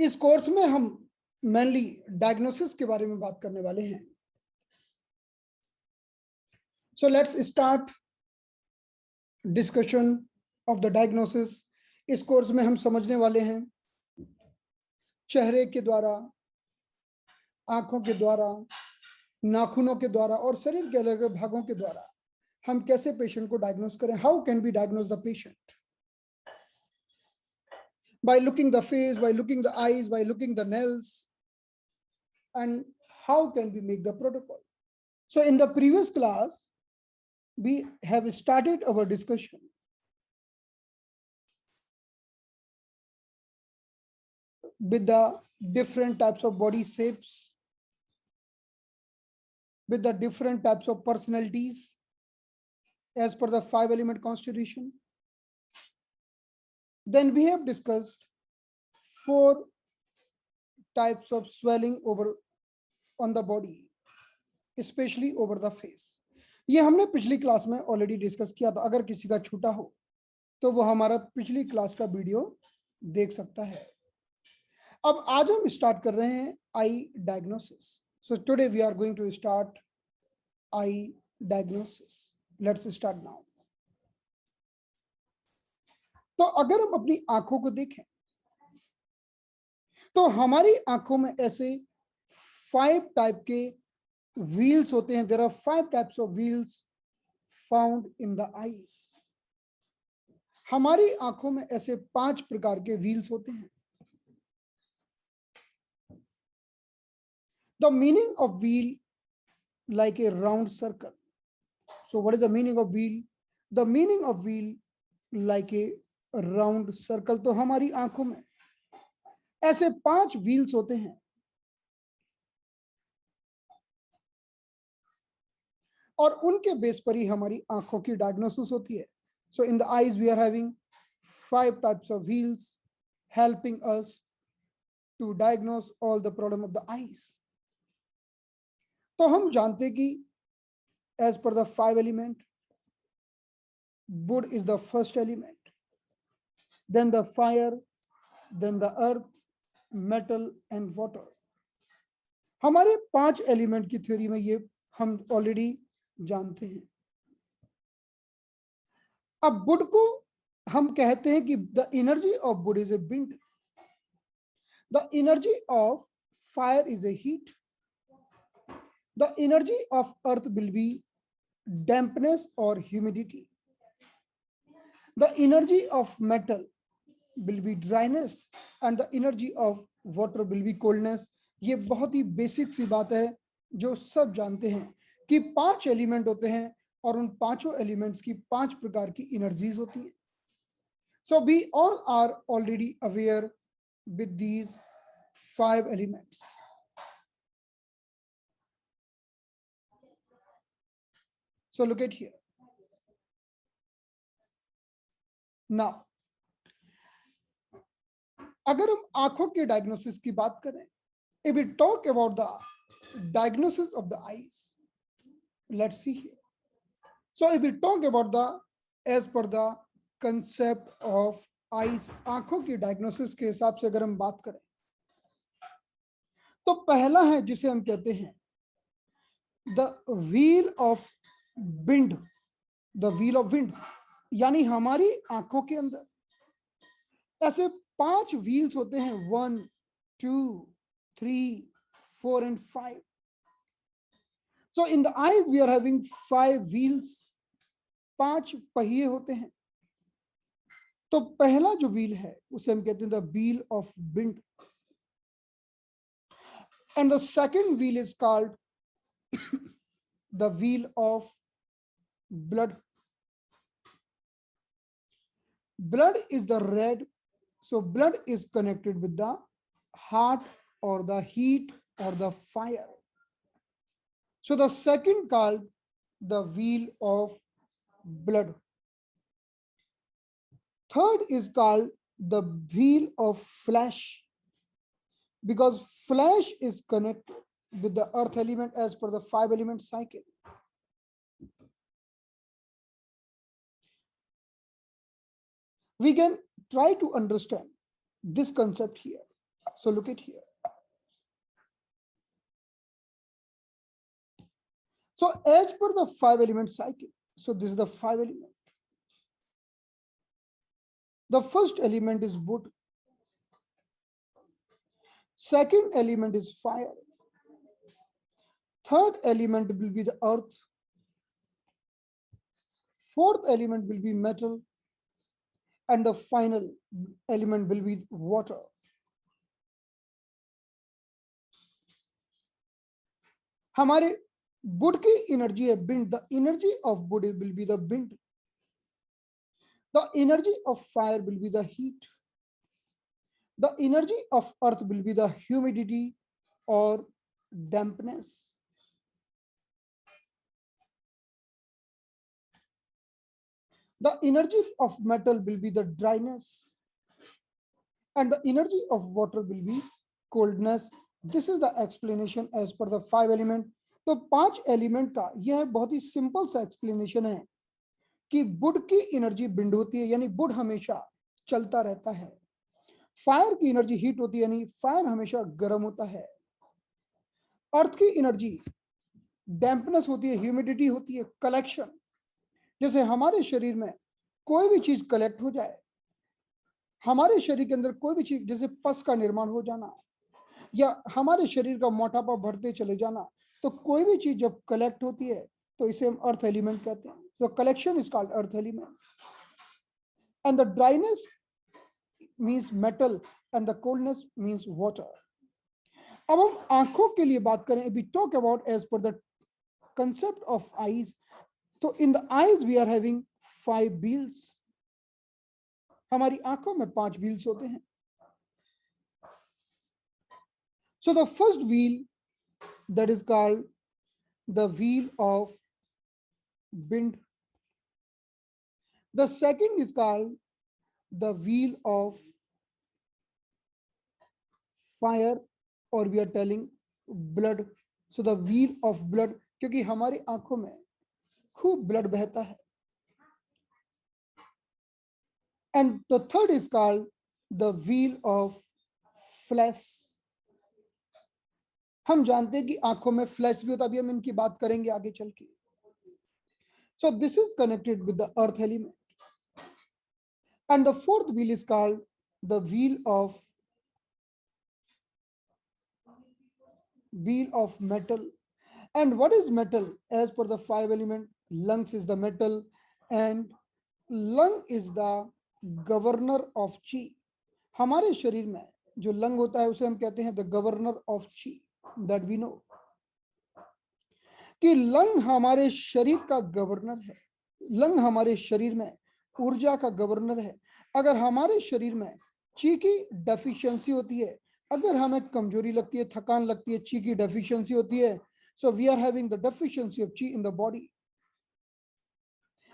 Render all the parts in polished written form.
इस कोर्स में हम मेनली डायग्नोसिस के बारे में बात करने वाले हैं। So let's start discussion of the diagnosis. इस कोर्स में हम समझने वाले हैं चेहरे के द्वारा, आंखों के द्वारा, नाखूनों के द्वारा और शरीर के अलग अलग भागों के द्वारा हम कैसे पेशेंट को डायग्नोस करें। How can be diagnose the patient? By looking the face, by looking the eyes, by looking the nails, and how can we make the protocol? So in the previous class, we have started our discussion with the different types of body shapes, with the different types of personalities as per the 5-element constitution. Then we have discussed 4 types of swelling over on the body, especially over the face. ये हमने पिछली class में already discuss किया था। अगर किसी का छूटा हो तो वो हमारा पिछली क्लास का वीडियो देख सकता है। अब आज हम स्टार्ट कर रहे हैं eye diagnosis. So today we are going to start eye diagnosis. Let's start now. तो अगर हम अपनी आंखों को देखें तो हमारी आंखों में ऐसे 5 टाइप के व्हील्स होते हैं। There are 5 types of wheels found in the eyes. हमारी आंखों में ऐसे 5 प्रकार के व्हील्स होते हैं। The meaning of wheel like A round circle. So what is the meaning of wheel? The meaning of wheel like A round circle. तो हमारी आंखों में ऐसे 5 व्हील्स होते हैं और उनके बेस पर ही हमारी आंखों की डायग्नोसिस होती है। So in the eyes we are having 5 types of wheels helping us to diagnose all the problem of the eyes. तो हम जानते कि as per the 5 element, wood is the first element, then the fire, then the earth, metal and water. हमारे 5 element की theory में ये हम already जानते हैं। अब वुड को हम कहते हैं कि the energy of would is a wind, the energy of fire is a heat, the energy of earth will be dampness or humidity, the energy of metal will be dryness and the energy of water will be coldness. ये बहुत ही basic सी बात है जो सब जानते हैं कि 5 element होते हैं और उन 5 एलिमेंट्स की 5 प्रकार की एनर्जीज होती है। So we all are already aware with these 5 elements. So look at here. Now, अगर हम आंखों के डायग्नोसिस की बात करें, if we talk about the diagnosis of the eyes, let's see here. So if we talk about the as per the concept of eyes, आंखों की diagnosis के हिसाब से अगर हम बात करें तो पहला है जिसे हम कहते हैं the wheel of wind, the wheel of wind, यानी हमारी आंखों के अंदर ऐसे 5 व्हील्स होते हैं, 1, 2, 3, 4 and 5. So in the eyes we are having 5 wheels, 5 पहिए होते हैं। तो पहला जो व्हील है उसे हम कहते हैं the wheel of wind, and the second wheel is called the wheel of blood. Blood is the red, so blood is connected with the heart or the heat or the fire. So the second called the wheel of blood. Third is called the wheel of flesh, because flesh is connected with the earth element as per the 5 element cycle. We can try to understand this concept here. So look at here. So as per the 5-element cycle, so this is the 5 element. The first element is wood. Second element is fire. Third element will be the earth. Fourth element will be metal. And the final element will be water. हमारे wood की energy है wind. The energy of wood will be the wind. The energy of fire will be the heat. The energy of earth will be the humidity or dampness. The energy of metal will be the dryness. And the energy of water will be coldness. This is the explanation as per the 5 element. तो 5 element का यह बहुत ही simple सा explanation है कि would की energy wind होती है, यानी वुड हमेशा चलता रहता है. फायर की एनर्जी हीट होती है, यानी फायर हमेशा गर्म होता है. अर्थ की एनर्जी डैम्पनेस होती है, ह्यूमिडिटी होती है, कलेक्शन. जैसे हमारे शरीर में कोई भी चीज कलेक्ट हो जाए, हमारे शरीर के अंदर कोई भी चीज जैसे पस का निर्माण हो जाना या हमारे शरीर का मोटापा बढ़ते चले जाना, तो कोई भी चीज जब कलेक्ट होती है तो इसे हम अर्थ एलिमेंट कहते हैं. So collection is called earth element. And the dryness means metal and the coldness means water. अब हम आंखों के लिए बात करें, we talk about as per the concept of eyes. तो in the eyes we are having 5 wheels. हमारी आंखों में 5 wheels होते हैं. So the first wheel, that is called the wheel of wind. The second is called the wheel of fire, or we are telling blood. So the wheel of blood, क्योंकि हमारी आंखों में खूब ब्लड बहता है. And the third is called the wheel of flesh. हम जानते हैं कि आंखों में फ्लैश भी होता है, अभी हम इनकी बात करेंगे आगे चल के. So this is connected with the earth element. And the fourth wheel is called the wheel of metal. And what is metal? As per the 5 element, lungs is the metal, and lung is the governor of chi. हमारे शरीर में जो lung होता है उसे हम कहते हैं the governor of chi. That we know कि लंग हमारे शरीर का गवर्नर है. लंग हमारे शरीर में ऊर्जा का गवर्नर है. अगर हमारे शरीर में ची की डेफिशिएंसी होती है, अगर हमें कमजोरी लगती है, थकान लगती है, ची की डेफिशिएंसी होती है, so we are having the deficiency of chi in the body,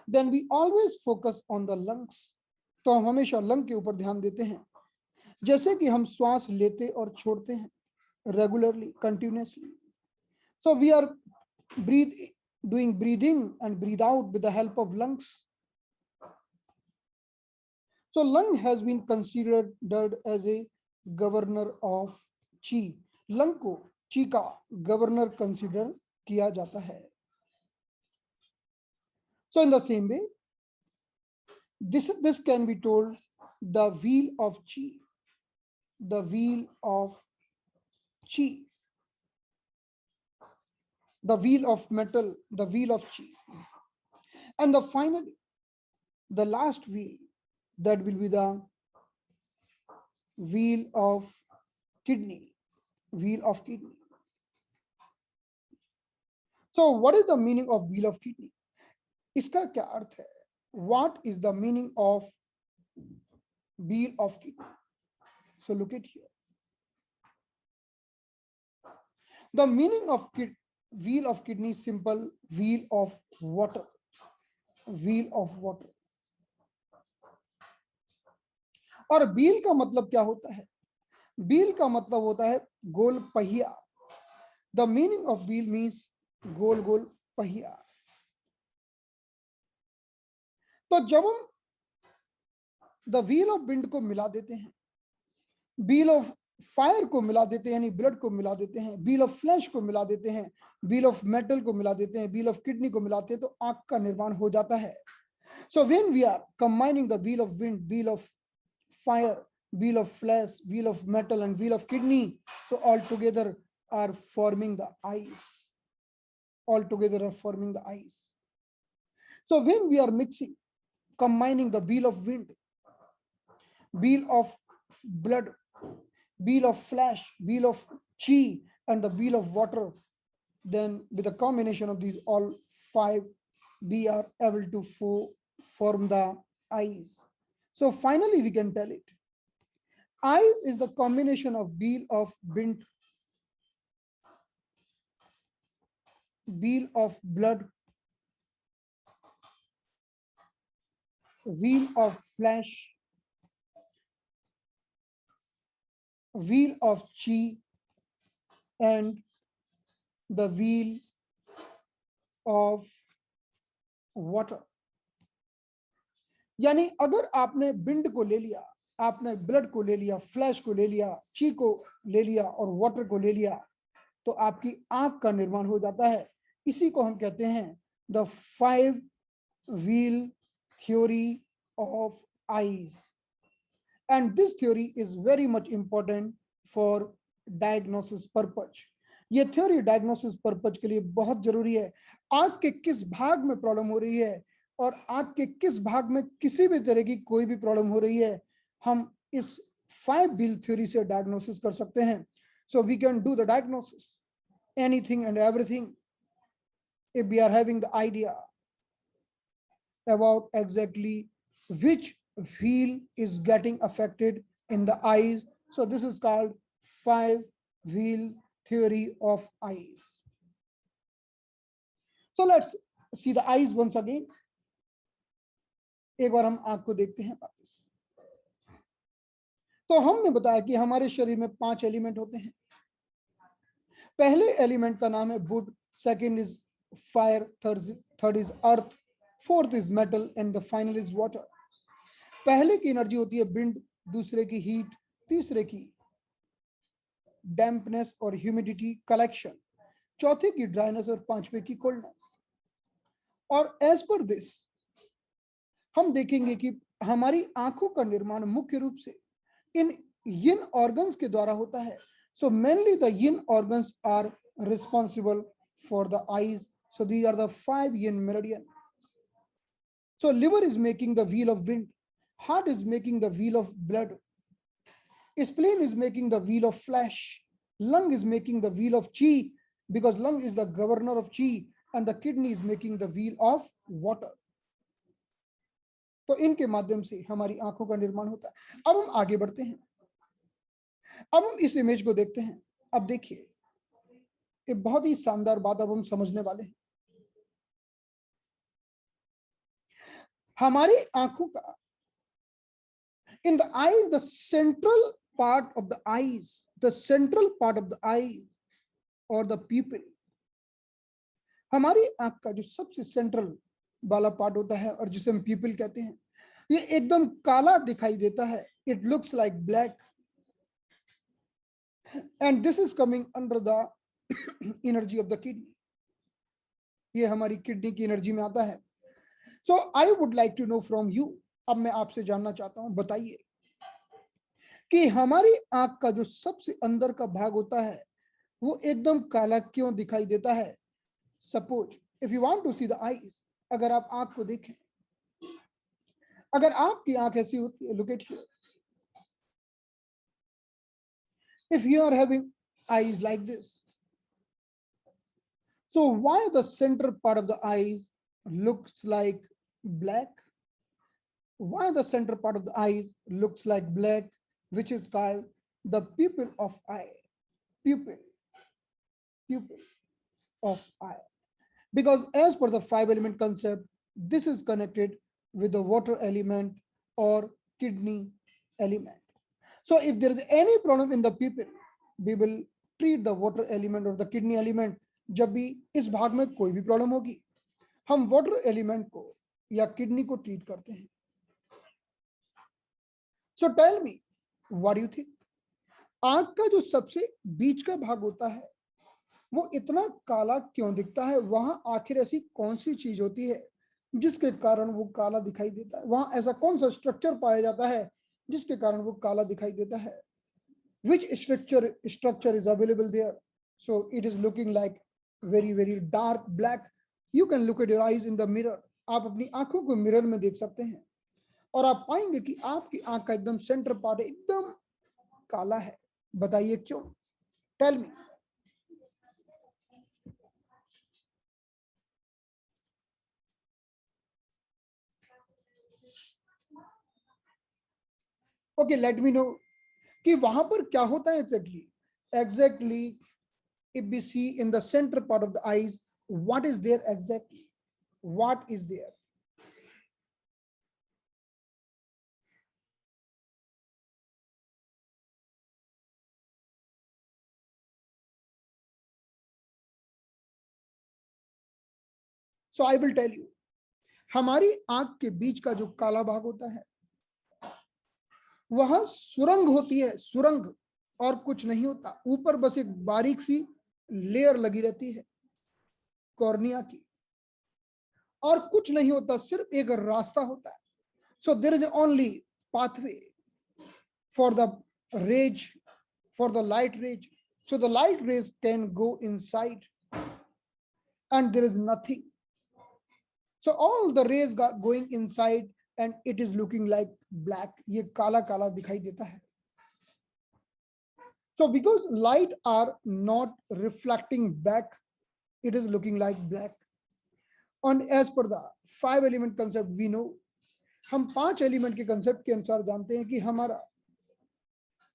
then we always focus on the lungs. तो हम हमेशा लंग के ऊपर ध्यान देते हैं. जैसे कि हम श्वास लेते और छोड़ते हैं regularly, continuously. So we are doing breathing and breathe out with the help of lungs. So lung has been considered as a governor of chi. Lung को chi का गवर्नर कंसिडर किया जाता है. So in the same way, this can be told the wheel of chi. The wheel of chi. The wheel of metal, the wheel of chi. And the finally, the last wheel, that will be the wheel of kidney. Wheel of kidney. So what is the meaning of wheel of kidney? इसका क्या अर्थ है? What is the meaning of wheel of kidney? So look at here. The meaning of wheel of kidney is simple: wheel of water. Wheel of water. और wheel का मतलब क्या होता है? Wheel का मतलब होता है गोल पहिया. The meaning of wheel means गोल गोल पहिया. तो जब हम द व्हील ऑफ विंड को मिला देते हैं व्हील ऑफ फायर को मिला देते हैं यानी ब्लड को मिला देते हैं, व्हील ऑफ फ्लैश को मिला देते हैं, व्हील ऑफ मेटल को मिला देते हैं, व्हील ऑफ किडनी को मिलाते हैं तो आंख का निर्माण हो जाता है. So when we are combining the wheel of wind, wheel of fire, wheel of flesh, wheel of metal, and wheel of kidney, so all together are forming the eyes. All together are forming the eyes. So when we are mixing, combining the wheel of wind, wheel of blood, wheel of flesh, wheel of chi, and the wheel of water, then with a combination of these all five, we are able to form the eyes. So finally, we can tell it. Eyes is the combination of wheel of wind, wheel of blood, wheel of flesh, wheel of chi, and the wheel of water. यानी अगर आपने wind को ले लिया, आपने blood को ले लिया, फ्लैश को ले लिया, ची को ले लिया और वाटर को ले लिया तो आपकी आंख का निर्माण हो जाता है. इसी को हम कहते हैं the 5 wheel theory of eyes. And this theory is very much important for diagnosis purpose. ये थ्योरी डायग्नोसिस पर्पज के लिए बहुत जरूरी है. आंख के किस भाग में प्रॉब्लम हो रही है और आंख के किस भाग में किसी भी तरह की कोई भी प्रॉब्लम हो रही है, हम इस 5 व्हील थ्योरी से डायग्नोसिस कर सकते हैं. So we can do the diagnosis anything and everything if we are having the idea about exactly which wheel is getting affected in the eyes. So this is called 5 wheel theory of eyes. So let's see the eyes once again. एक बार हम आंख को देखते हैं वापस. तो हमने बताया कि हमारे शरीर में 5 एलिमेंट होते हैं. पहले एलिमेंट का नाम है would, second is fire, third is earth, fourth is metal and the final is water. पहले की एनर्जी होती है विंड, दूसरे की हीट, तीसरे की डैम्पनेस और ह्यूमिडिटी कलेक्शन, चौथे की ड्राइनेस और पांचवे की कोल्डनेस. और एज पर दिस हम देखेंगे कि हमारी आंखों का निर्माण मुख्य रूप से इन यिन ऑर्गन्स के द्वारा होता है. So mainly the yin organs are responsible for the eyes. So these are the 5 yin meridian. So liver is making the wheel of wind, heart is making the wheel of blood, spleen is making the wheel of flesh, lung is making the wheel of chi because lung is the governor of chi, and the kidney is making the wheel of water. तो इनके माध्यम से हमारी आंखों का निर्माण होता है. अब हम आगे बढ़ते हैं. अब हम इस इमेज को देखते हैं. अब देखिए, एक बहुत ही शानदार बात अब हम समझने वाले हैं. हमारी आंखों का in the eye, the central part of the eyes, the central part of the eye और द पीपल, हमारी आंख का जो सबसे सेंट्रल वाला पार्ट होता है और जिसे हम पीपल कहते हैं, ये एकदम काला दिखाई देता है. It looks like black. And this is coming under the energy of the kidney. ये हमारी किडनी की एनर्जी में आता है. So I would like to know from you, अब मैं आपसे जानना चाहता हूं, बताइए कि हमारी आंख का जो सबसे अंदर का भाग होता है वो एकदम काला क्यों दिखाई देता है. Suppose if you want to see the eyes, अगर आप आंख को देखें, अगर आपकी आंख ऐसी होती है, look at here, if you are having eyes like this, so why the center part of the eyes looks like black? Why the center part of the eyes looks like black, which is called the pupil of eye. Pupil of eye. Because as per the 5 element concept, this is connected with the water element or kidney element. So if there is any problem in the pupil, we will treat the water element or the kidney element. जब भी इस भाग में कोई भी problem होगी, हम water element को या किडनी को ट्रीट करते हैं. So tell me, what do you think? आंख का जो सबसे बीच का भाग होता है वो इतना काला क्यों दिखता है? वहां आखिर ऐसी कौन सी चीज होती है जिसके कारण वो काला दिखाई देता है? वहां ऐसा कौन सा स्ट्रक्चर पाया जाता है जिसके कारण वो काला दिखाई देता है? Which structure is available there? So it is looking like very dark black. You can look at your eyes in the mirror. आप अपनी आंखों को मिरर में देख सकते हैं और आप पाएंगे कि आपकी आंख का एकदम सेंटर पार्ट एकदम काला है। बताइए क्यों? Tell me. Okay, let me know कि वहां पर क्या होता है exactly if we see in the center part of the eyes, what is there exactly? What is there? So I will tell you, हमारी आंख के बीच का जो काला भाग होता है वहां सुरंग होती है, सुरंग, और कुछ नहीं होता। ऊपर बस एक बारीक सी लेयर लगी रहती है कॉर्निया की, और कुछ नहीं होता, सिर्फ एक रास्ता होता है। So there is only pathway for the rays, for the light rays. So the light rays can go inside and there is nothing. So all the rays got going inside and it is looking like black. ये काला काला दिखाई देता है. So because light are not reflecting back, it is looking like black. And as per the 5 element concept we know, हम 5 element के concept के अनुसार जानते हैं कि हमारा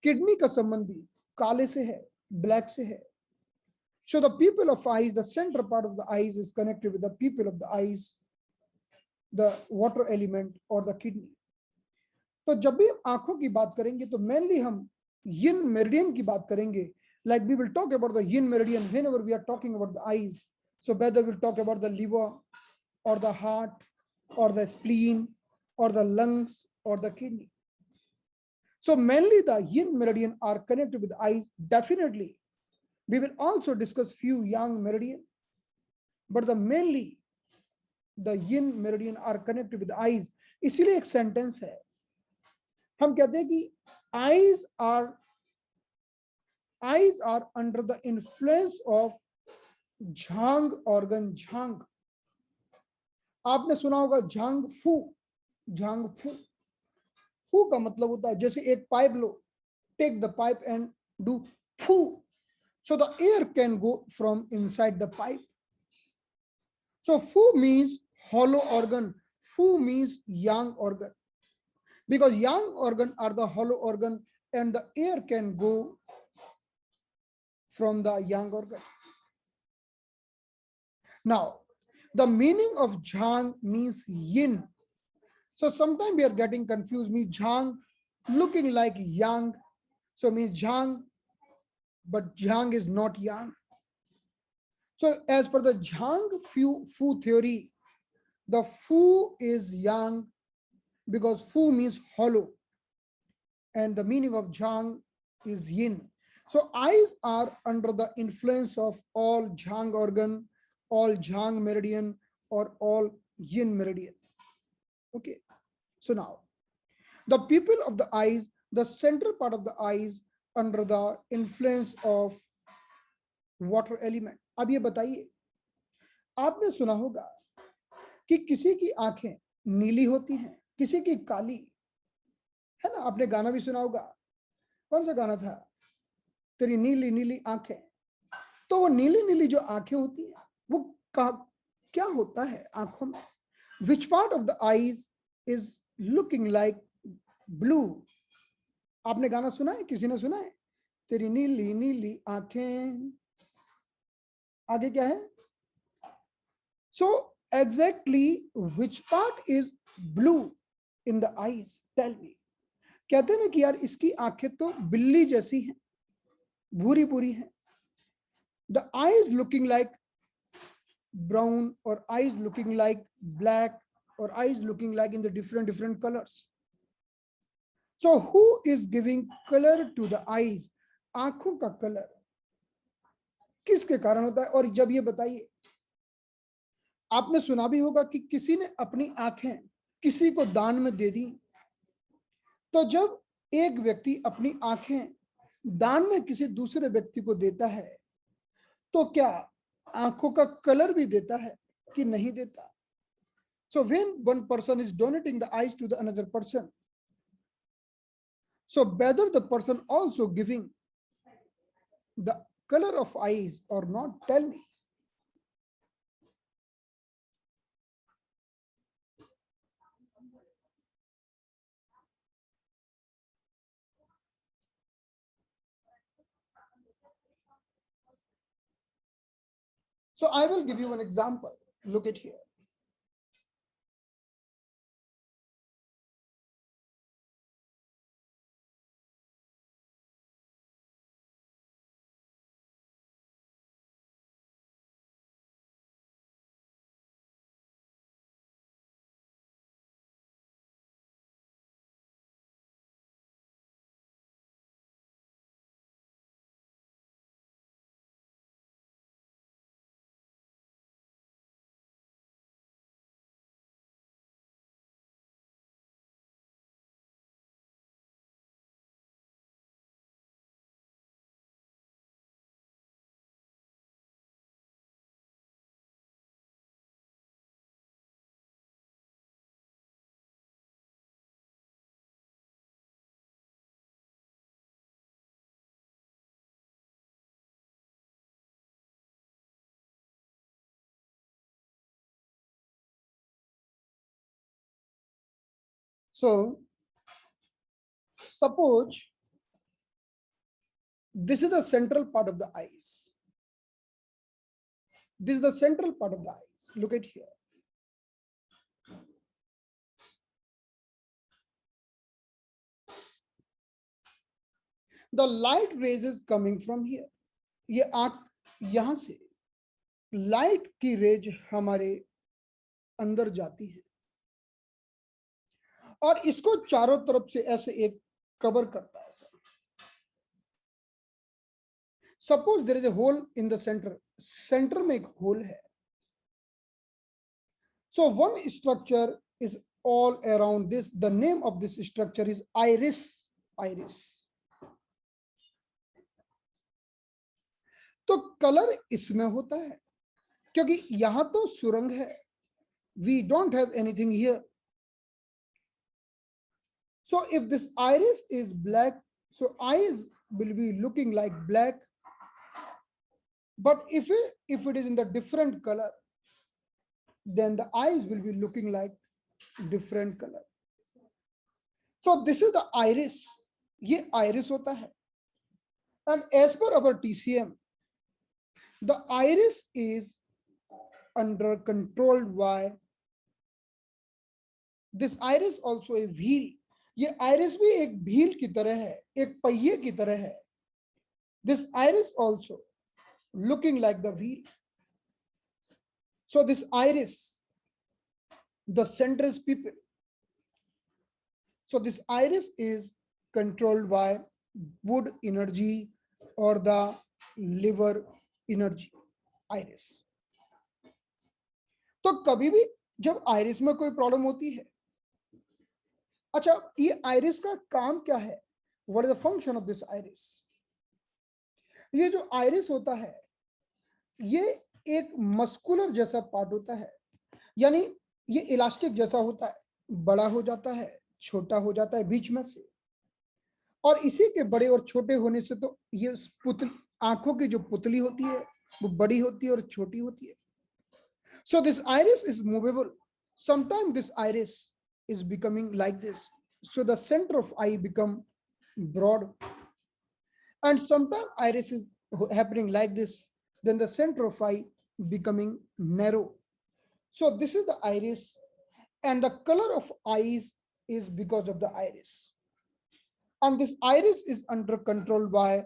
किडनी का संबंध भी काले से है, ब्लैक से है. So the pupil of eyes, the center part of the eyes is connected with the pupil of the eyes, the water element or the kidney. तो जब भी हम आंखों की बात करेंगे तो मेनली हम yin meridian की बात करेंगे. Like we will talk about the yin meridian whenever we are talking about the eyes. So whether we'll talk about the liver or the heart or the spleen or the lungs or the kidney. So mainly the yin meridian are connected with the eyes. Definitely we will also discuss few yang meridian, but the mainly the yin meridian are connected with the eyes. इसीलिए एक sentence है, हम कहते हैं कि eyes are under the influence of Jhang organ. Jhang आपने सुना होगा, झांग फू. फू का मतलब होता है जैसे एक pipe low, take the pipe and do फू, so the air can go from inside the pipe. So foo means hollow organ. Foo means yang organ, because yang organ are the hollow organ and the air can go from the yang organ. Now the meaning of jhang means yin. So sometimes we are getting confused. Means jhang looking like yang, so means jhang, but jhang is not yang. So as per the jhang fu theory, the fu is yang because fu means hollow and the meaning of jhang is yin. So eyes are under the influence of all jhang organ, all jhang meridian or all yin meridian. Okay, so now the pupil of the eyes, the central part of the eyes under the influence of water element. अब ये बताइए, आपने सुना होगा कि किसी की आंखें नीली होती हैं, किसी की काली, है ना? आपने गाना भी सुना होगा, कौन सा गाना था? तेरी नीली नीली आंखें. तो वो नीली नीली जो आंखें होती हैं वो क्या होता है आंखों में? Which part of the eyes is looking like blue? आपने गाना सुना है? किसी ने सुना है? तेरी नीली नीली आंखें. आगे क्या है? So exactly which part is blue in the eyes? Tell me. कहते हैं ना कि यार इसकी आंखें तो बिल्ली जैसी हैं, भूरी भूरी हैं. The eyes looking like brown or eyes looking like black or eyes looking like in the different colors. So who is giving color to the eyes? आंखों का कलर किसके कारण होता है? और जब ये बताइए, आपने सुना भी होगा कि किसी ने अपनी आंखें किसी को दान में दे दी, तो जब एक व्यक्ति अपनी आंखें दान में किसी दूसरे व्यक्ति को देता है, तो क्या आंखों का कलर भी देता है कि नहीं देता? So when one person is donating the eyes to the another person, so whether the person also giving the color of eyes or not, tell me. So I will give you an example. Look at here. So suppose this is the central part of the eyes. This is the central part of the eyes. Look at here. The light rays is coming from here. ये आंख यहां से light की raise हमारे अंदर जाती है और इसको चारों तरफ से ऐसे एक कवर करता है। Suppose there is a hole in the centre, centre में एक होल है। So one structure is all around this, the name of this structure is iris. Iris. तो कलर इसमें होता है क्योंकि यहां तो सुरंग है, we don't have anything here. So if this iris is black, so eyes will be looking like black. But if it is in the different color, then the eyes will be looking like different color. So this is the iris. ये iris होता है. And as per our TCM, the iris is under controlled by this iris also a wheel. ये iris भी एक wheel की तरह है, एक पहिए की तरह है. This iris also looking like the wheel. So this iris, the center is pupil. So this iris is controlled by wood energy or the liver energy. Iris. तो कभी भी जब आइरिस में कोई प्रॉब्लम होती है, अच्छा ये आइरिस का काम क्या है? What is the function of this iris? ये जो आइरिस होता है ये एक मस्कुलर जैसा पार्ट होता है, यानी ये इलास्टिक जैसा होता है, बड़ा हो जाता है, छोटा हो जाता है बीच में से, और इसी के बड़े और छोटे होने से तो ये आंखों की जो पुतली होती है वो बड़ी होती है और छोटी होती है. So this iris is movable. Sometimes this iris is becoming like this. So the center of eye become broad. And sometimes iris is happening like this. Then the center of eye becoming narrow. So this is the iris. And the color of eyes is because of the iris. And this iris is under control by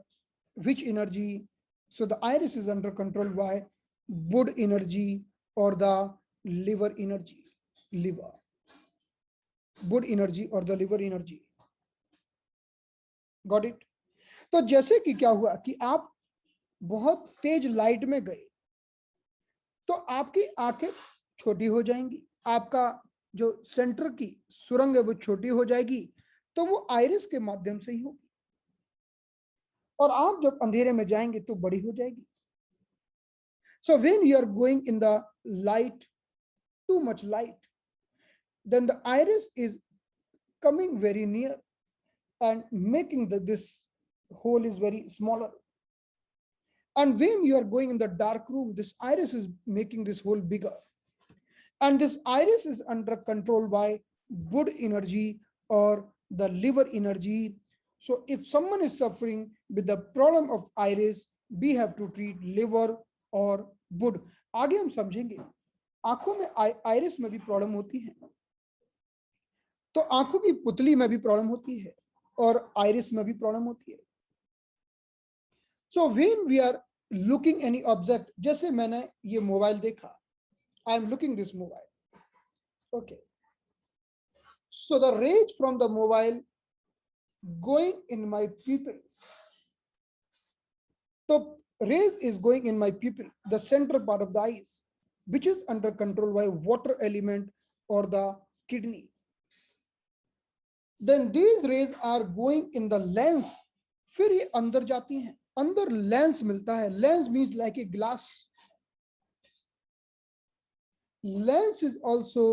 which energy? So the iris is under control by wood energy or the liver energy. Liver. Wood energy or the liver energy. Got it? तो जैसे कि क्या हुआ कि आप बहुत तेज light में गए तो आपकी आंखें छोटी हो जाएंगी, आपका जो सेंटर की सुरंग है वो छोटी हो जाएगी, तो वो आइरिस के माध्यम से ही होगी। और आप जब अंधेरे में जाएंगे तो बड़ी हो जाएगी। So when you are going in the light, too much light, then the iris is coming very near and making this hole is very smaller. And when you are going in the dark room, this iris is making this hole bigger. And this iris is under control by good energy or the liver energy. So if someone is suffering with the problem of iris, we have to treat liver or wood. आगे हम समझेंगे आंखों में iris में भी problem होती है, तो आंखों की पुतली में भी प्रॉब्लम होती है और आइरिस में भी प्रॉब्लम होती है। So when we are looking any object, जैसे मैंने ये मोबाइल देखा, I am looking this mobile, okay, so the rays from the mobile going in my pupil, so rays is going in my pupil, the central part of the eyes, which is under control by water element or the kidney. Then these rays are going in the lens, फिर ये अंदर जाती हैं, अंदर lens मिलता है, lens means like a glass, lens is also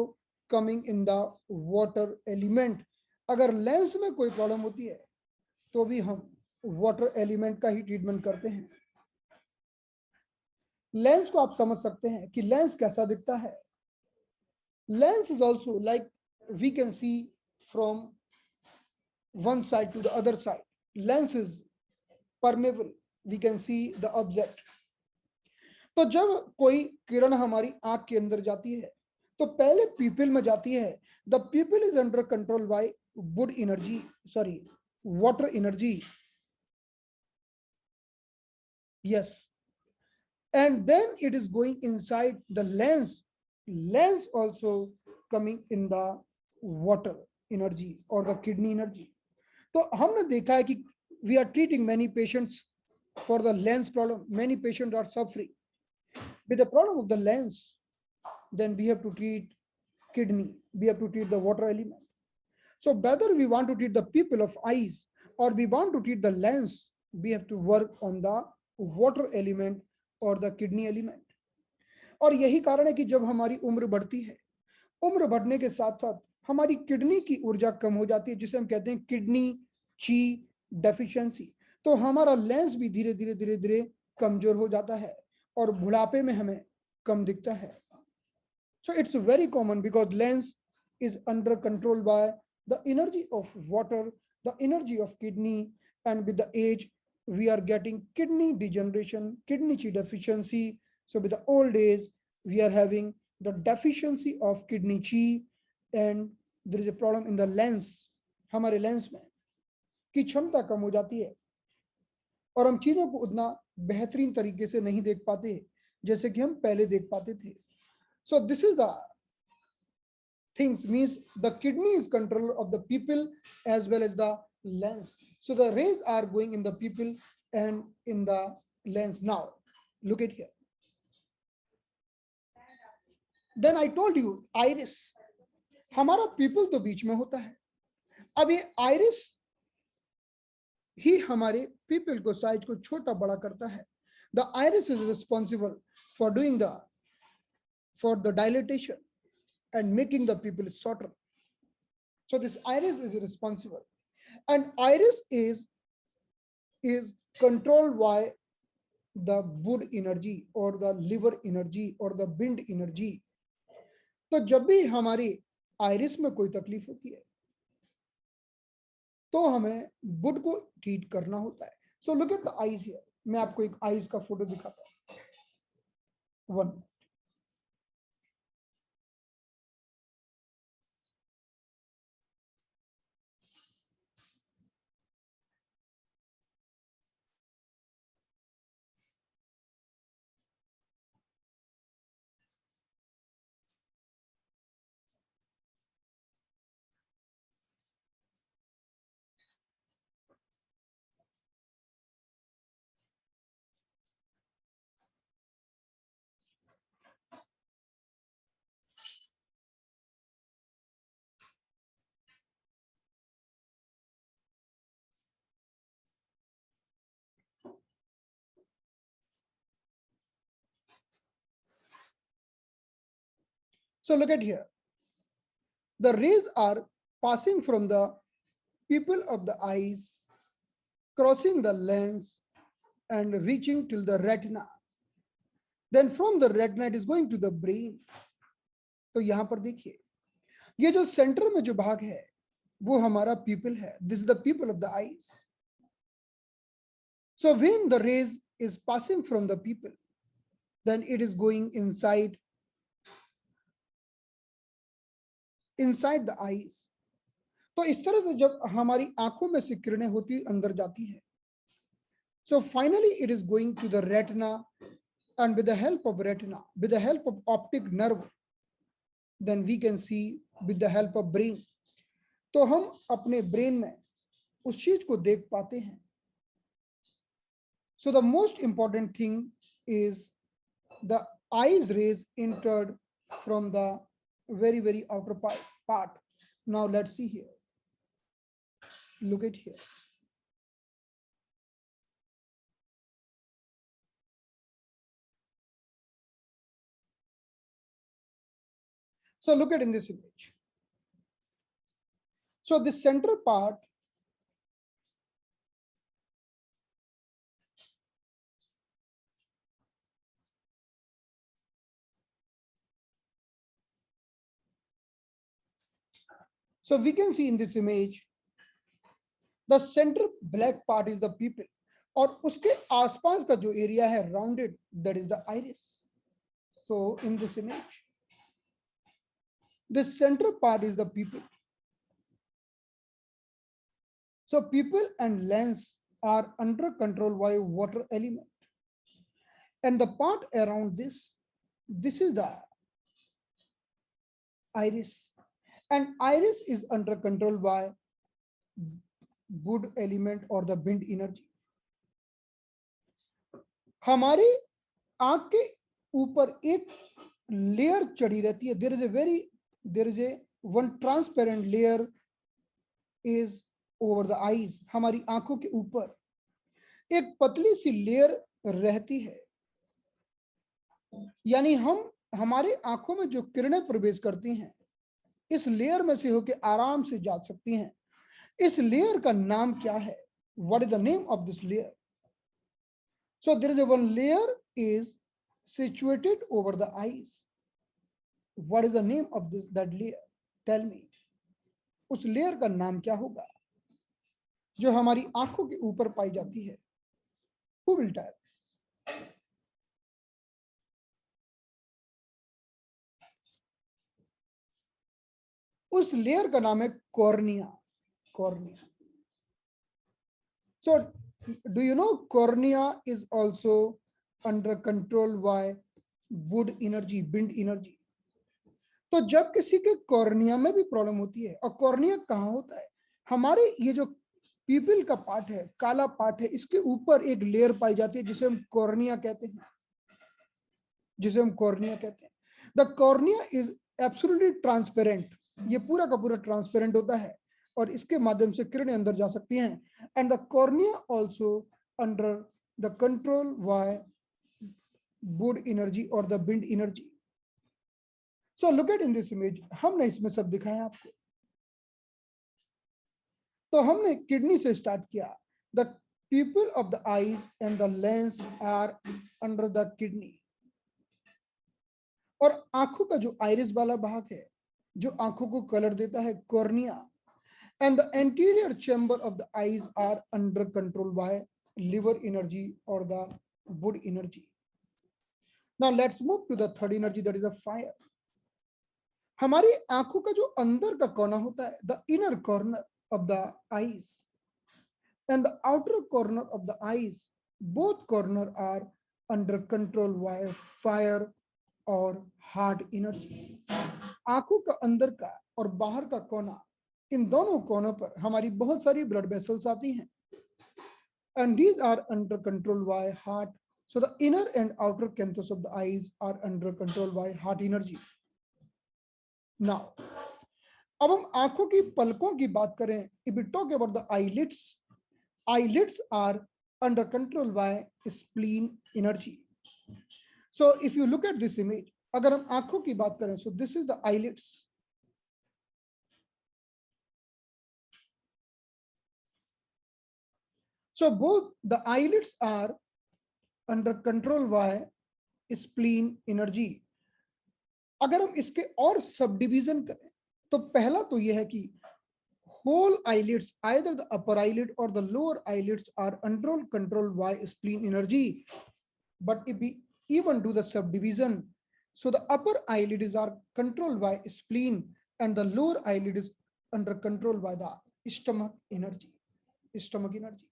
coming in the water element. अगर lens में कोई प्रॉब्लम होती है तो भी हम वाटर एलिमेंट का ही ट्रीटमेंट करते हैं। लेंस को आप समझ सकते हैं कि लेंस कैसा दिखता है। Lens is also like we can see from one side to the other side, lens is permeable, we can see the object. तो जब कोई किरण हमारी आंख के अंदर जाती है तो पहले पीपल में जाती है, the people is under control by wood energy, sorry water energy, yes, and then it is going inside the lens also coming in the water energy or the kidney energy। तो हमने देखा है कि we are treating many patients for the lens problem, many patients are suffering with the problem of the lens, then we have to treat kidney, we have to treat the water element। So whether we want to treat the pupil of eyes or we want to treat the lens, we have to work on the water element और the kidney element. और यही कारण है कि जब हमारी उम्र बढ़ती है, उम्र बढ़ने के साथ साथ हमारी किडनी की ऊर्जा कम हो जाती है, जिसे हम कहते हैं किडनी ची डेफिशिएंसी। तो हमारा लेंस भी धीरे धीरे धीरे धीरे कमजोर हो जाता है और बुढ़ापे में हमें कम दिखता है। So it's very common because lens is under control by the energy of water, the energy of kidney, and with the age we are getting kidney degeneration, kidney chi deficiency. So with the old age we are having the deficiency of kidney chi and there is a problem in the lens, हमारे lens में की क्षमता कम हो जाती है और हम चीजों को उतना बेहतरीन तरीके से नहीं देख पाते जैसे कि हम पहले देख पाते थे। So this is the things, means the kidney is control of the pupil as well as the lens। So the rays are going in the pupil and in the lens। Now look at here, then I told you iris, हमारा pupil तो बीच में होता है, अब ये iris ही हमारे pupil को size को छोटा बड़ा करता है। The iris is responsible for doing the dilatation and making the pupil shorter। So this iris is responsible, and iris is controlled by the wood energy or the liver energy or the wind energy। तो जब भी हमारी iris में कोई तकलीफ होती है तो हमें वुड को ट्रीट करना होता है। सो look at the eyes here, मैं आपको एक आईज का फोटो दिखाता हूं। One, So look at here. The rays are passing from the pupil of the eyes, crossing the lens and reaching till the retina. Then from the retina it is going to the brain. तो यहां पर देखिए, ये जो centre में जो भाग है वो हमारा pupil है. This is the pupil of the eyes. So when the rays is passing from the pupil, then it is going inside the eyes. तो इस तरह से जब हमारी आंखों में से किरणें होती अंदर जाती हैं, so finally it is going to the retina, and with the help of retina, with the help of optic nerve, then we can see with the help of brain. तो हम अपने ब्रेन में उस चीज को देख पाते हैं. So the most important thing is the eyes rays entered from the very outer part. Now let's see here. Look at here. So look at in this image. So the center part, so we can see in this image, the center black part is the pupil, और उसके आसपास का जो area है rounded, that is the iris. So in this image, the center part is the pupil. So pupil and lens are under control by water element, and the part around this is the iris, and iris is under control by wood element or the wind energy. हमारी आंख के ऊपर एक layer चढ़ी रहती है. There is a one transparent layer is over the eyes. हमारी आंखों के ऊपर एक पतली सी लेयर रहती है, यानी हमारे आंखों में जो किरणें प्रवेश करती हैं इस लेयर में से होकर आराम से जा सकती हैं. इस लेयर का नाम क्या है? What is the name of this layer? So there is a one layer is situated over the eyes. What is the name of that layer? Tell me. उस लेयर का नाम क्या होगा जो हमारी आंखों के ऊपर पाई जाती है? Who will tell? उस लेयर का नाम है cornea. Cornea. So do you know cornea is also under control by wood energy, wind energy. तो जब किसी के कॉर्निया में भी प्रॉब्लम होती है, और कॉर्निया कहाँ होता है? हमारे ये जो पीपल का पार्ट है, काला पार्ट है, इसके ऊपर एक लेयर पाई जाती है जिसे हम कॉर्निया कहते हैं. The cornea is absolutely transparent. ये पूरा का पूरा ट्रांसपेरेंट होता है और इसके माध्यम से किरणें अंदर जा सकती हैं. And the cornea also under the control by wood energy और the wind energy. So look at in this image. हमने इसमें सब दिखाया आपको. तो हमने किडनी से स्टार्ट किया. The pupil of the eyes and the lens are under the kidney. और आंखों का जो आइरिस वाला भाग है जो आंखों को कलर देता है, cornea, and the anterior chamber of the eyes are under control by liver energy or the wood energy. Now let's move to the third energy, that is the fire. हमारी आंखों का जो अंदर का कोना होता है, the inner corner of the eyes and the outer corner of the eyes, both corner are under control by fire और हार्ट एनर्जी. आंखों का अंदर का और बाहर का कोना, इन दोनों कोनों पर हमारी बहुत सारी ब्लड वेसल्स आती हैं, and these are under control by heart. So the inner and outer canthus of the eyes are under control by heart energy. Now, अब हम आंखों की पलकों की बात करें. If we talk about the eyelids, eyelids are under control by spleen energy. So if you look at this image, अगर हम आंखों की बात करें, सो this is the eyelids. So both the eyelids are under control by spleen energy. अगर हम इसके और सब डिवीजन करें तो पहला तो यह है कि whole eyelids, either the upper eyelid or the lower eyelids, are under control by spleen energy. But if we even do the subdivision, so the upper eyelids are controlled by spleen and the lower eyelid is under control by the stomach energy. Stomach energy.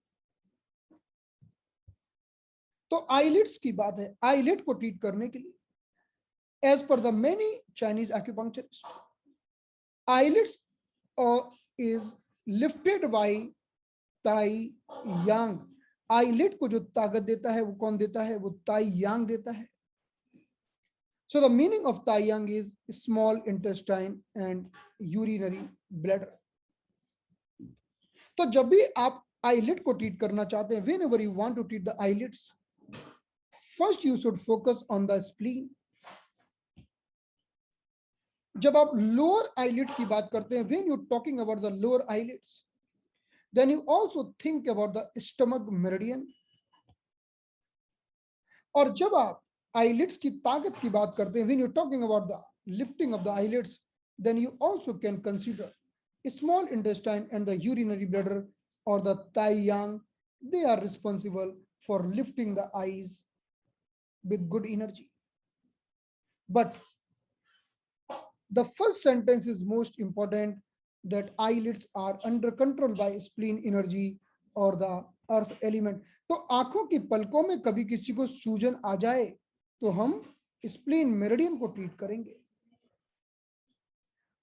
तो eyelids की बात है. Eyelid को treat करने के लिए as per the many Chinese acupuncturist, eyelids is lifted by Tai Yang. Eyelid को जो ताकत देता है वो कौन देता है? वो ताई यांग देता है. So the meaning of Tai Yang is small intestine and urinary bladder. तो जब भी आप आईलिड को ट्रीट करना चाहते हैं, whenever you want to treat the eyelids, first you should focus on the spleen. जब आप lower eyelid की बात करते हैं, when you're talking about the lower eyelids, then you also think about the stomach meridian. और जब आप eyelids की ताकत की बात करते हैं, when you're talking about the lifting of the eyelids, then you also can consider small intestine and the urinary bladder or the tai yang. They are responsible for lifting the eyes with good energy. But the first sentence is most important, that eyelids are under control by spleen energy or the earth element. तो आंखों की पलकों में कभी किसी को सूजन आ जाए तो हम स्प्लीन मेरिडियन को ट्रीट करेंगे.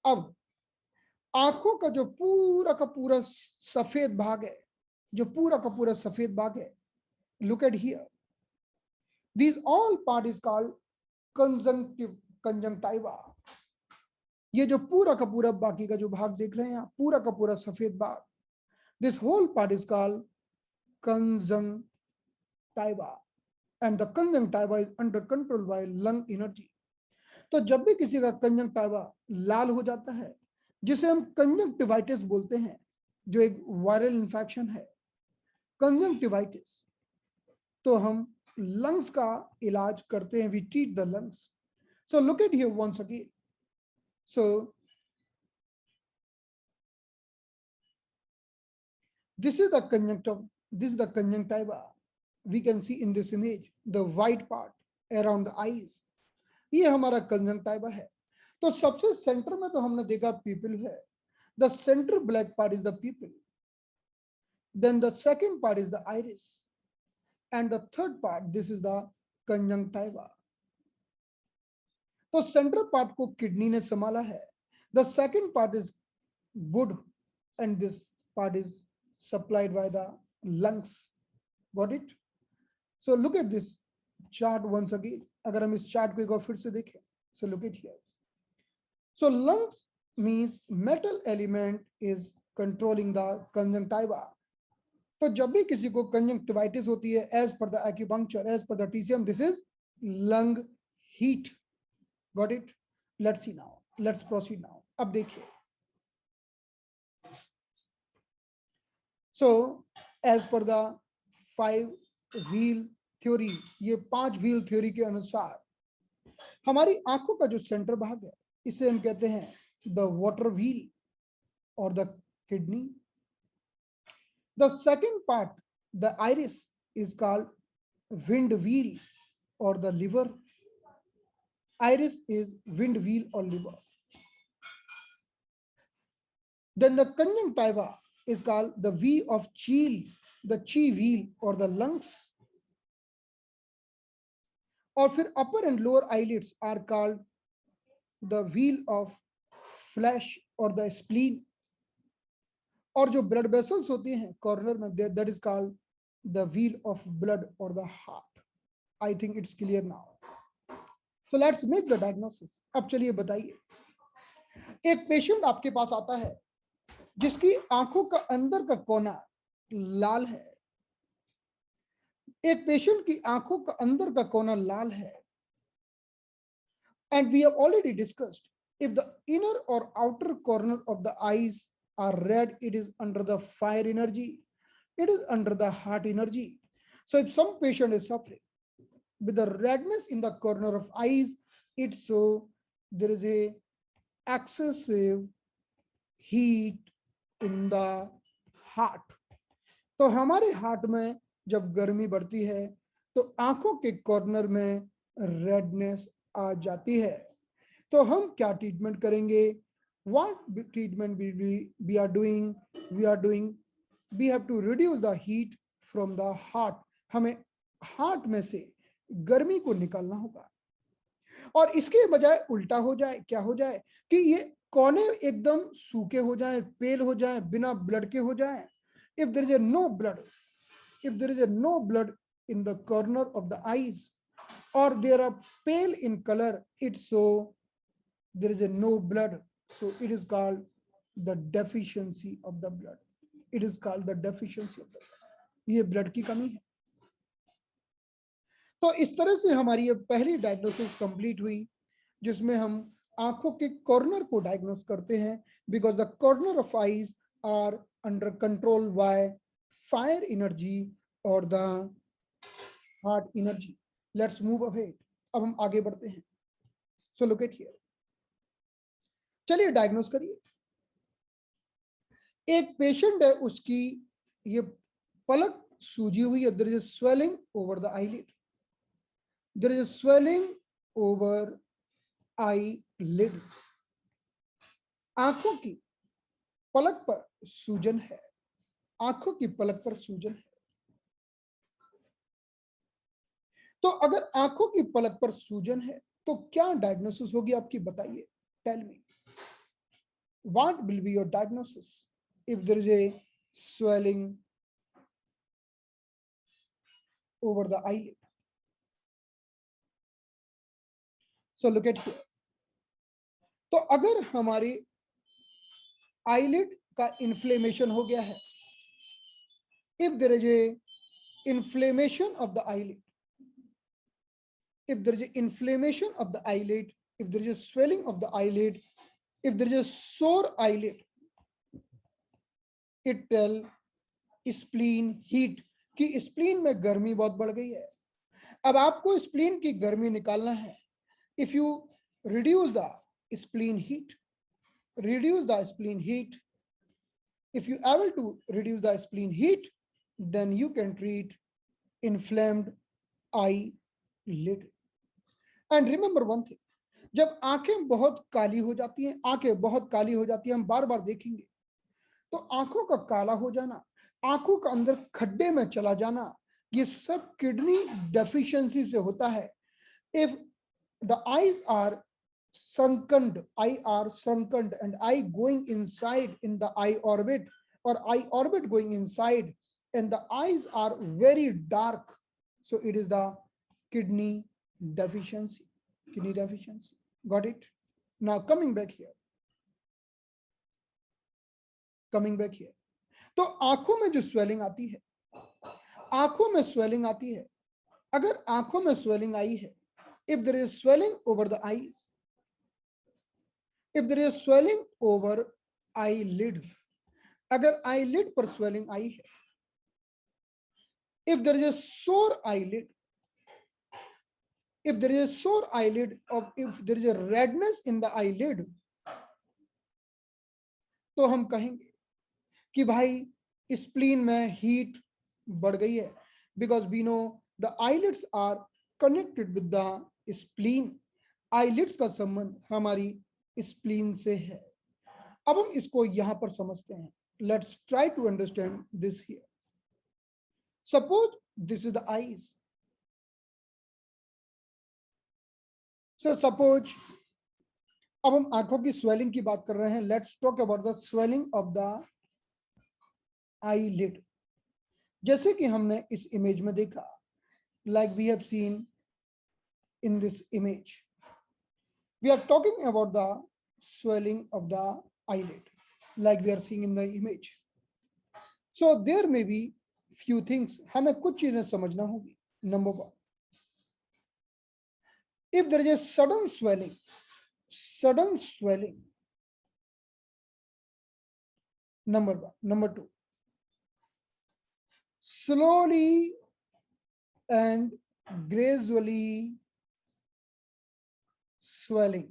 अब आंखों का जो पूरा का पूरा सफेद भाग है, जो पूरा का पूरा सफेद भाग है, look at here. These all part is called conjunctiva. ये जो पूरा का पूरा बाकी का जो भाग देख रहे हैं आप, पूरा का पूरा सफेद भाग, this whole part is called conjunctiva, and the conjunctiva is under control by lung energy. तो जब भी किसी का कंजंक्टिवा लाल हो जाता है, जिसे हम कंजंक्टिवाइटिस बोलते हैं, जो एक वायरल इंफेक्शन है, कंजंक्टिवाइटिस, तो हम लंग्स का इलाज करते हैं. We treat the lungs. So look at here once again. So this is the conjunctiva. We can see in this image the white part around the eyes. ये हमारा conjunctiva है. तो सबसे सेंटर में तो हमने देखा पीपल है. The centre black part is the pupil. Then the second part is the iris. And the third part, this is the conjunctiva. तो सेंट्रल पार्ट को किडनी ने संभाला है. The second part is wood and this part is supplied by the lungs. Got it? So look at this chart once again. अगर हम इस chart को एक बार फिर से देखें, so look at here. So lungs means metal element is controlling the conjunctiva. तो जब भी किसी को कंजंक्टिवाइटिस होती है, as per the acupuncture, as per the TCM, this is lung heat. Got it? Let's see now, let's proceed now. अब देखिए, so as per the 5 wheel theory, ये 5 व्हील थ्योरी के अनुसार हमारी आंखों का जो सेंटर भाग है, इसे हम कहते हैं द वाटर व्हील और the kidney. The second part, the iris, is called wind wheel or the liver. Iris is wind wheel or liver. Then the conjunctiva is called the V of Cheel, the chi wheel or the lungs. और फिर upper and lower eyelids are called the wheel of flesh or the spleen. और जो blood vessels होती हैं corner में, that is called the wheel of blood और the heart. I think it's clear now. So let's make the diagnosis. अब चलिए बताइए, एक पेशेंट आपके पास आता है जिसकी आंखों का अंदर का कोना लाल है. एक पेशेंट की आंखों का अंदर का कोना लाल है And we have already discussed, if the inner or outer corner of the eyes are red, it is under the fire energy, it is under the heart energy. So if some patient is suffering with the redness in the corner of eyes, it's so there is a excessive heat in the heart. तो हमारे heart में जब गर्मी बढ़ती है तो आंखों के कॉर्नर में रेडनेस आ जाती है. तो हम क्या ट्रीटमेंट करेंगे? What treatment we are doing? We have to reduce the heat from the heart. हमें हार्ट में से गर्मी को निकालना होगा. और इसके बजाय उल्टा हो जाए, क्या हो जाए कि ये कोने एकदम सूखे हो जाए, पेल हो जाए, बिना ब्लड के हो जाए. If there is a no blood, if there is a no blood in the corner of the eyes, or they are pale in color, it's so there is a no blood, so it is called the deficiency of the blood. It is called the deficiency of the blood. ये blood की कमी है. तो इस तरह से हमारी ये पहली डायग्नोसिस कंप्लीट हुई जिसमें हम आंखों के कॉर्नर को डायग्नोस करते हैं, because the corner of eyes are under control by fire energy और the heart energy. Let's move ahead. अब हम आगे बढ़ते हैं. So look at here. चलिए डायग्नोस करिए. एक पेशेंट है, उसकी ये पलक सूजी हुई है. There is a swelling over the eyelid. There is a swelling over eyelid. आंखों की पलक पर सूजन है. आंखों की पलक पर सूजन है. तो अगर आंखों की पलक पर सूजन है तो क्या डायग्नोसिस होगी आपकी? बताइए. Tell me, what will be your diagnosis if there is a swelling over the eyelid? So look at here. तो अगर हमारी आईलिड का इन्फ्लेमेशन हो गया है, if there is a inflammation of the eyelid, if there is a inflammation of the eyelid, if there is a swelling of the eyelid, if there is a sore eyelid, it tell spleen heat कि spleen में गर्मी बहुत बढ़ गई है. अब आपको spleen की गर्मी निकालना है. If you reduce the spleen heat, if you able to reduce the spleen heat, then you can treat inflamed eyelid. And remember one thing, जब आंखें बहुत काली हो जाती हैं, आंखें बहुत काली हो जाती हैं, हम बार बार देखेंगे, तो आंखों का काला हो जाना, आंखों का अंदर खड्डे में चला जाना, ये सब किडनी डेफिशिएंसी से होता है. If the eyes are shrunken, and eye going inside in the eye orbit, or eye orbit going inside, and the eyes are very dark, so it is the kidney deficiency. Got it? Now coming back here. तो आंखों में जो swelling आती है, अगर आंखों में swelling आई है, if there is swelling over the eyes, if there is swelling over eyelid, अगर eyelid पर swelling आई है, if there is a sore eyelid, or if there is a redness in the eyelid, तो हम कहेंगे कि भाई spleen में heat बढ़ गई है, because we know the eyelids are connected with the spleen. Eyelids का संबंध हमारी स्प्लीन से है. अब हम इसको यहां पर समझते हैं. Let's try to understand this here. Suppose this is the eyes. So suppose अब हम आंखों की स्वेलिंग की बात कर रहे हैं. Let's talk about the swelling of the eyelid. जैसे कि हमने इस इमेज में देखा, like we have seen in this image, we are talking about the swelling of the eyelid, like we are seeing in the image. So there may be few things, हमें कुछ चीजें समझना होगी. Number one, if there is a sudden swelling, number one. Number two, slowly and gradually swelling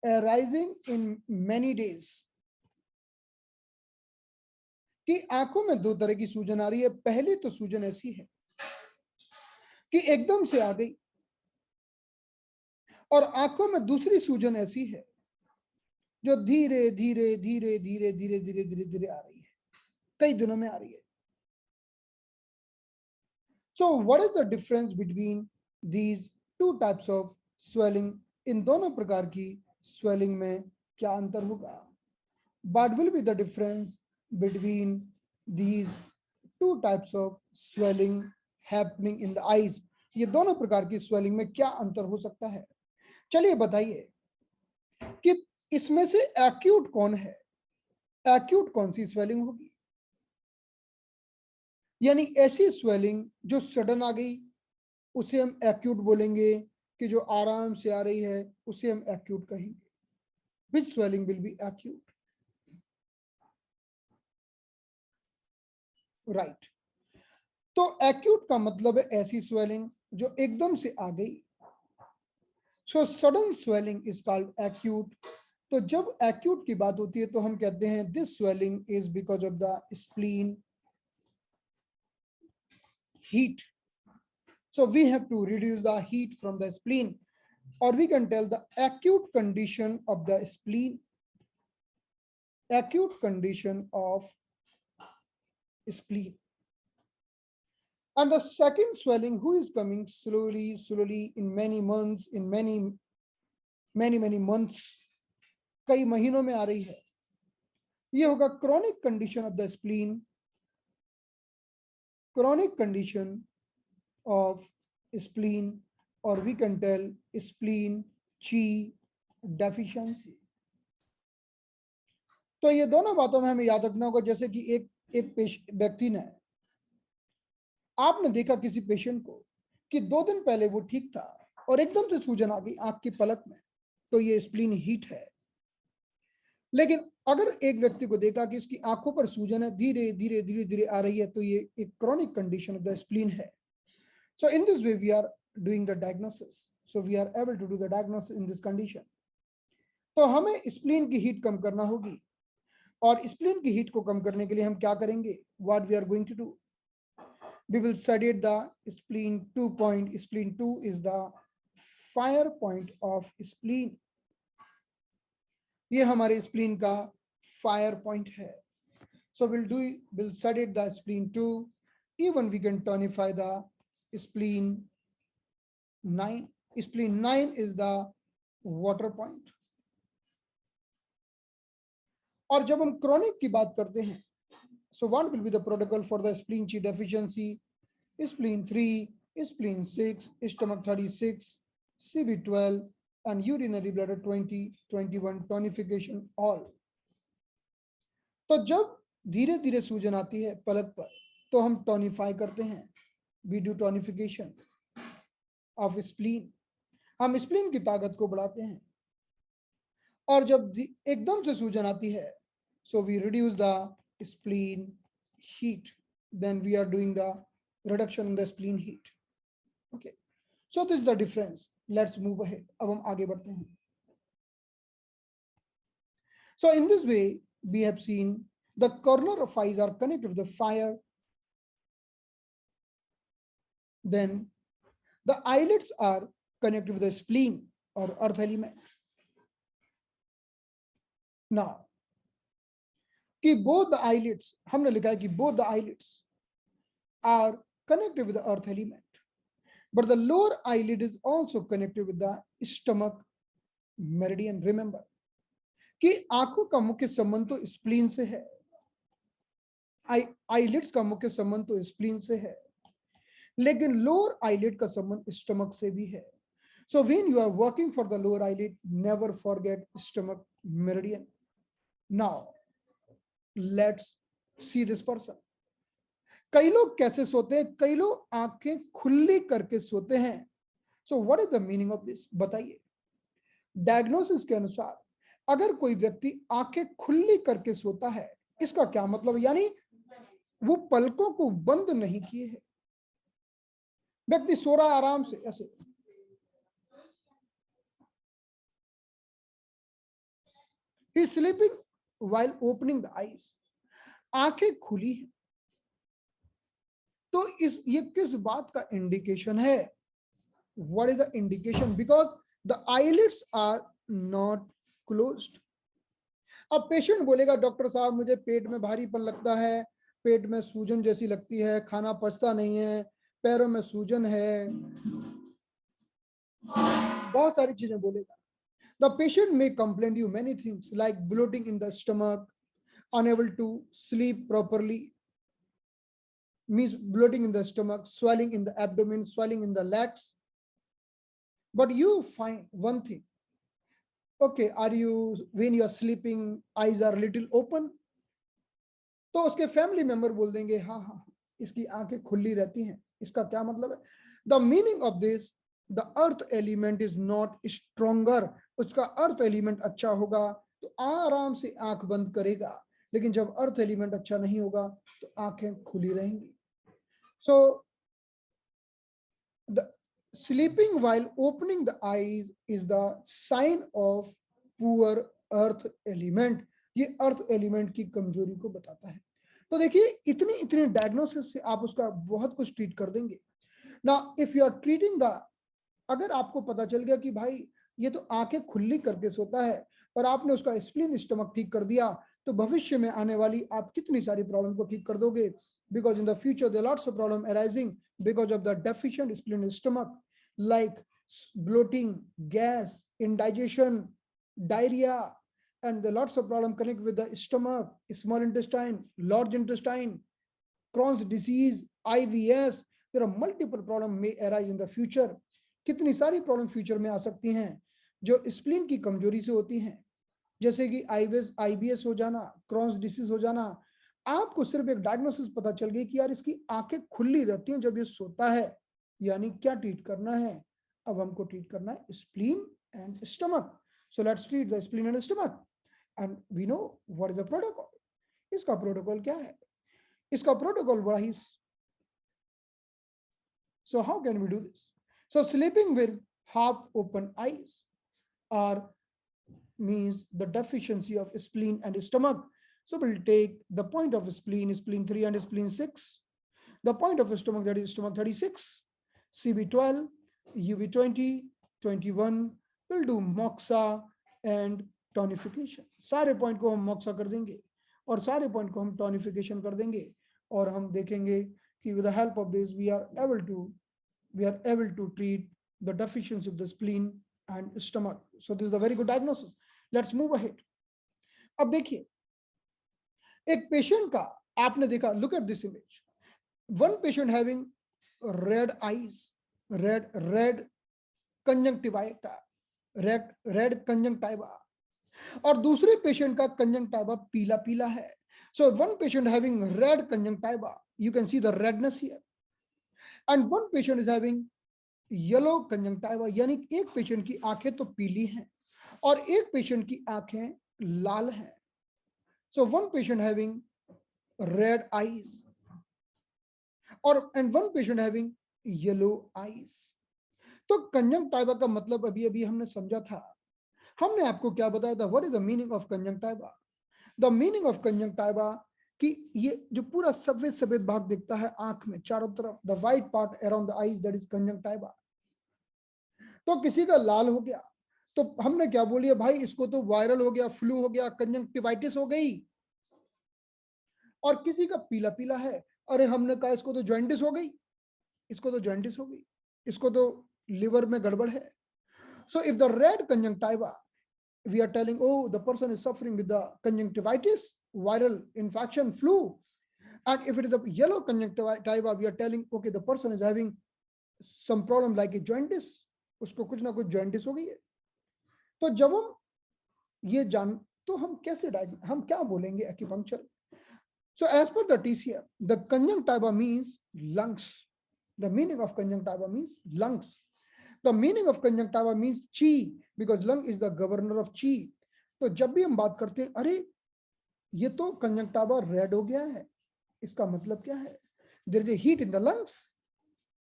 arising in many days. कि आंखों में दो तरह की सूजन आ रही है। पहली तो सूजन ऐसी है कि एकदम से आ गई, और आंखों में दूसरी सूजन ऐसी है जो धीरे धीरे धीरे धीरे धीरे धीरे धीरे धीरे आ रही है, कई दिनों में आ रही है। So what is the difference between these two types of swelling? इन दोनों प्रकार की स्वेलिंग में क्या अंतर होगा? What will be the difference between these two types of swelling happening in the eyes? ये दोनों प्रकार की स्वेलिंग में क्या अंतर हो सकता है? चलिए बताइए कि इसमें से एक्यूट कौन है, एक्यूट कौन सी स्वेलिंग होगी? यानी ऐसी स्वेलिंग जो सडन आ गई उसे हम एक्यूट बोलेंगे, कि जो आराम से आ रही है उसे हम एक्यूट कहेंगे। Which swelling will be acute? Right. तो एक्यूट का मतलब है ऐसी स्वेलिंग जो एकदम से आ गई। So sudden swelling is called acute. तो जब एक्यूट की बात होती है तो हम कहते हैं this swelling is because of the spleen heat. So we have to reduce the heat from the spleen, और we can tell the acute condition of the spleen, acute condition of spleen. And the second swelling who is coming slowly in many months, in many months, कई महीनों में आ रही है, ये होगा chronic condition of the spleen, chronic condition of spleen, or we can tell spleen chi deficiency. तो ये दोनों बातों में हमें याद रखना होगा। जैसे कि एक व्यक्ति ने, आपने देखा किसी पेशेंट को कि 2 दिन पहले वो ठीक था और एकदम से सूजन आ गई आंख की पलक में, तो ये स्प्लीन हीट है। लेकिन अगर एक व्यक्ति को देखा कि इसकी आंखों पर सूजन है, धीरे धीरे धीरे धीरे आ रही है, तो ये एक chronic condition of the spleen है। So in this way we are doing the diagnosis, so we are able to do the diagnosis in this condition. तो हमें स्प्लीन की हीट कम करना होगी, और स्प्लीन की हीट को कम करने के लिए हम क्या करेंगे? What we are going to do, we will study the spleen 2 point. Spleen 2 is the fire point of spleen. ये हमारे स्प्लीन का फायर पॉइंट है। So we'll study the spleen 2. Even we can tonify the spleen 9. Spleen 9 is the water point. और जब हम chronic की बात करते हैं, so what will be the protocol for the spleen chi deficiency? Spleen 3, spleen 6, stomach 36, CV12, and urinary bladder 20, 21, tonification all. तो जब धीरे धीरे सूजन आती है पलक पर तो हम टॉनिफाई करते हैं, we do tonification of spleen. हम स्प्लीन की ताकत को बढ़ाते हैं। और जब एकदम से सूजन आती है, so we reduce the spleen heat, then we are doing the reduction in the spleen heat. Okay, so this is the difference. Let's move ahead. अब हम आगे बढ़ते हैं। So in this way we have seen the corner of eyes are connected with the fire, then the eyelids are connected with the spleen or earth element. Now कि both the eyelids, हमने लिखा है कि both the eyelids are connected with the earth element, but the lower eyelid is also connected with the stomach meridian. Remember कि आंखों का मुख्य संबंध तो स्प्लीन से है, आईलिड्स का मुख्य संबंध तो स्प्लीन से है, लेकिन लोअर आईलिड का संबंध स्टमक से भी है। So when you are working for the lower eyelid, never forget stomach meridian. Now let's see this person. कई लोग कैसे सोते हैं? कई लोग आंखें खुली करके सोते हैं सो what is the meaning of this, बताइए। डायग्नोसिस के अनुसार अगर कोई व्यक्ति आंखें खुली करके सोता है, इसका क्या मतलब, यानी वो पलकों को बंद नहीं किए है, व्यक्ति सो रहा है आराम से ऐसे, ही sleeping while opening the eyes, आंखें खुली है, तो इस ये किस बात का इंडिकेशन है, what is the indication, because the eyelids are not closed. अब पेशेंट बोलेगा डॉक्टर साहब मुझे पेट में भारीपन लगता है, पेट में सूजन जैसी लगती है, खाना पचता नहीं है, पैरों में सूजन है, बहुत सारी चीजें बोलेगा। The patient may complain you many things like bloating in the stomach, unable to sleep properly, means bloating in the stomach, swelling in the abdomen, swelling in the legs. But you find one thing, okay, are you, when you are sleeping, eyes are little open? तो उसके family member बोल देंगे हाँ हाँ इसकी आंखें खुली रहती हैं, इसका क्या मतलब है? The meaning of this, the earth element is not stronger, उसका अर्थ एलिमेंट अच्छा होगा तो आराम से आंख बंद करेगा, लेकिन जब अर्थ एलिमेंट अच्छा नहीं होगा तो आंखें खुली रहेंगी। So the sleeping while opening the eyes is the sign of poor earth element, ये अर्थ एलिमेंट की कमजोरी को बताता है। तो देखिए इतनी इतनी डायग्नोसिस से आप उसका बहुत कुछ ट्रीट कर देंगे ना। If you are treating the, अगर आपको पता चल गया कि भाई ये तो आंखें खुली करके सोता है और आपने उसका स्प्लीन स्टमक ठीक कर दिया, तो भविष्य में आने वाली आप कितनी सारी प्रॉब्लम को ठीक कर दोगे, because in the future there lots of problem arising because of the deficient spleen stomach, like bloating, gas, indigestion, diarrhea, and the lots of problem connected with the stomach, small intestine, large intestine, Crohn's disease, IBS. There are multiple problems may arise in the future. कितनी सारी problem future में आ सकती हैं जो spleen की कमजोरी से होती हैं, जैसे कि आईबीएस हो जाना, क्रॉन्स डिसीज हो जाना। आपको सिर्फ एक डायग्नोसिस पता चल गई कि यार इसकी आंखें खुली रहती हैं जब ये सोता है, यानी क्या ट्रीट करना है, अब हमको ट्रीट करना है spleen and stomach. So let's treat the spleen and stomach and we know what is the protocol. इसका प्रोटोकॉल क्या है? इसका प्रोटोकॉल बड़ा ही, so how can we do this? So sleeping with half open eyes or means the deficiency of spleen and stomach. So we'll take the point of spleen, spleen 3 and spleen 6, the point of stomach, that is stomach 36, CB12, UB20, 21, we'll do moxa and tonification. सारे point को हम moxa कर देंगे और सारे point को हम टॉनिफिकेशन कर देंगे और हम देखेंगे कि with the help of this we are able to treat the deficiency of the spleen and stomach. So this is a very good diagnosis. Let's move ahead. अब देखिए एक पेशेंट का आपने देखा, look at this image. One patient having red eyes, red conjunctiva, red conjunctiva, और दूसरे patient का conjunctiva पीला पीला है. So one patient having red conjunctiva, you can see the redness here, and one patient is having yellow conjunctiva, यानी एक patient की आंखें तो पीली हैं और एक पेशेंट की आंखें लाल हैं. So one patient having red eyes and one patient having yellow eyes. तो कंजंक्टिवा का मतलब अभी अभी हमने समझा था. हमने आपको क्या बताया था? What is the meaning of conjunctiva? The meaning of conjunctiva कि ये जो पूरा सफेद सफेद भाग दिखता है आंख में चारों तरफ, the white part around the eyes, that is conjunctiva. तो किसी का लाल हो गया तो हमने क्या बोलिए, भाई इसको तो वायरल हो गया, फ्लू हो गया, कंजंक्टिवाइटिस हो गई. और किसी का पीला पीला है, अरे हमने कहा इसको तो जॉइंटिस हो गई, इसको तो जॉइंटिस हो गई, इसको तो लिवर में गड़बड़ है. So if the red conjunctiva, we are telling, oh, the person is suffering with the conjunctivitis, viral infection, flu. And if it is the yellow conjunctiva, we are telling, okay, the person is having some problem like a jaundice, उसको कुछ ना कुछ jaundice हो गई है. तो जब हम ये जान, तो हम कैसे हम क्या बोलेंगे acupuncture? So as per the TCM, the conjunctiva means lungs. The meaning of conjunctiva means lungs. The meaning of conjunctiva means chi, because lung is the governor of chi. तो जब भी हम बात करते हैं अरे ये तो कंजंक्टिवा रेड हो गया है, इसका मतलब क्या है? There is a heat in the lungs,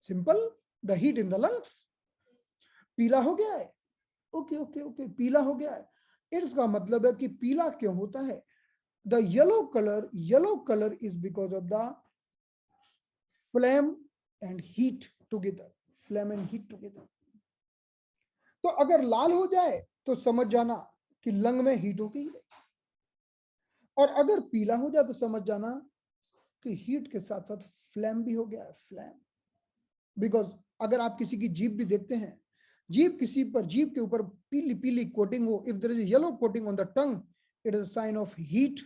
simple, the heat in the lungs. पीला हो गया है, ओके ओके ओके, पीला हो गया है, इसका मतलब है कि पीला क्यों होता है? The yellow colour is because of the flame and heat together, flame and heat together. तो अगर लाल हो जाए तो समझ जाना कि लंग में हीट हो गई है, और अगर पीला हो जाए तो समझ जाना कि हीट के साथ साथ फ्लेम भी हो गया है, फ्लेम। बिकॉज अगर आप किसी की जीभ भी देखते हैं, जीभ के ऊपर पीली पीली कोटिंग हो, if there is yellow coating on the tongue, it is a sign of heat.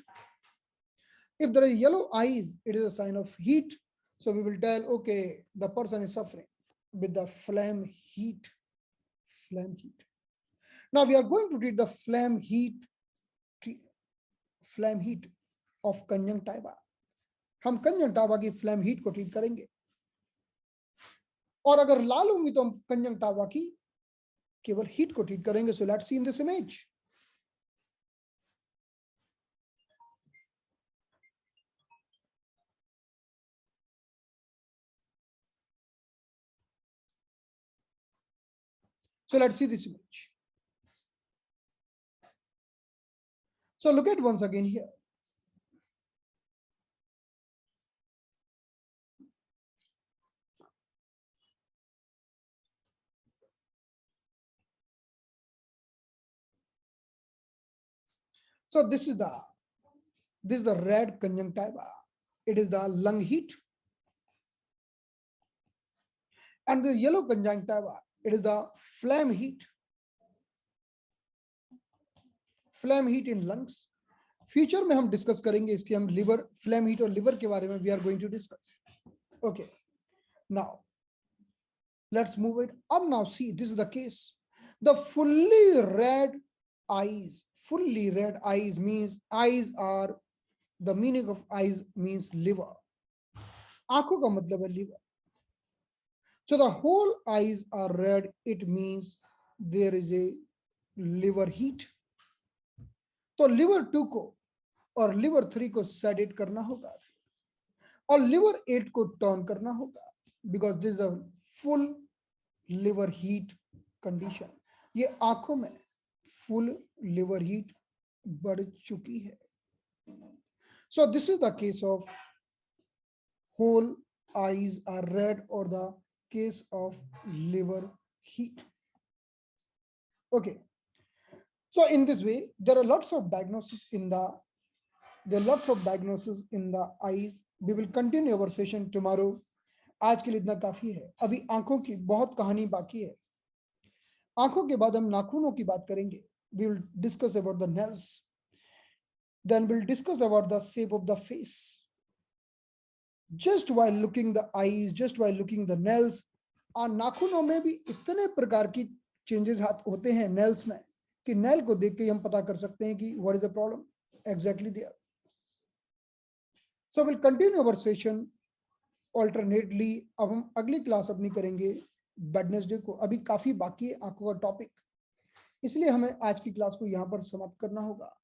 If there is yellow eyes, it is a sign of heat. So we will tell, okay, the person is suffering with the flame heat. Flame heat. Now we are going to treat the flame heat of conjunctiva. हम conjunctiva की flame heat को treat करेंगे, और अगर लाल होंगी तो हम conjunctiva की केवल हीट को ट्रीट करेंगे. So let's see in this image. So let's see this image. So look at once again here. So this is the red conjunctiva. It is the lung heat. And the yellow conjunctiva, it is the flame heat. Flame heat in lungs. Future में हम discuss करेंगे, इसलिए हम liver, flame heat और liver के बारे में we are going to discuss. Okay, now let's move it. अब now see, this is the case. The fully red eyes means eyes are, the meaning of eyes means liver. आंखों का मतलब है liver. So the whole eyes are red, it means there is a liver heat. तो liver 2 को और liver 3 को sedate करना होगा, और liver 8 को टर्न करना होगा, because this is a full liver heat condition. ये आंखों में full liver heat बढ़ चुकी है. So this is the case of whole eyes are red, or the case of liver heat. Okay. So in this way, there are lots of diagnoses in the eyes. We will continue our session tomorrow. आज के लिए इतना काफी है. अभी आंखों की बहुत कहानी बाकी है. आंखों के बाद हम नाखूनों की बात करेंगे. We will discuss about the nails. Then we'll discuss about the shape of the face. Just while looking the eyes, just while looking the nails, और नाखूनों में भी इतने प्रकार की चेंजेस होते हैं नेल्स में, कि नेल को देख के हम पता कर सकते हैं कि what is the problem exactly there. So will continue our session alternately. अब हम अगली क्लास अपनी करेंगे वेडनेसडे को. अभी काफी बाकी है आंखों का टॉपिक, इसलिए हमें आज की क्लास को यहाँ पर समाप्त करना होगा.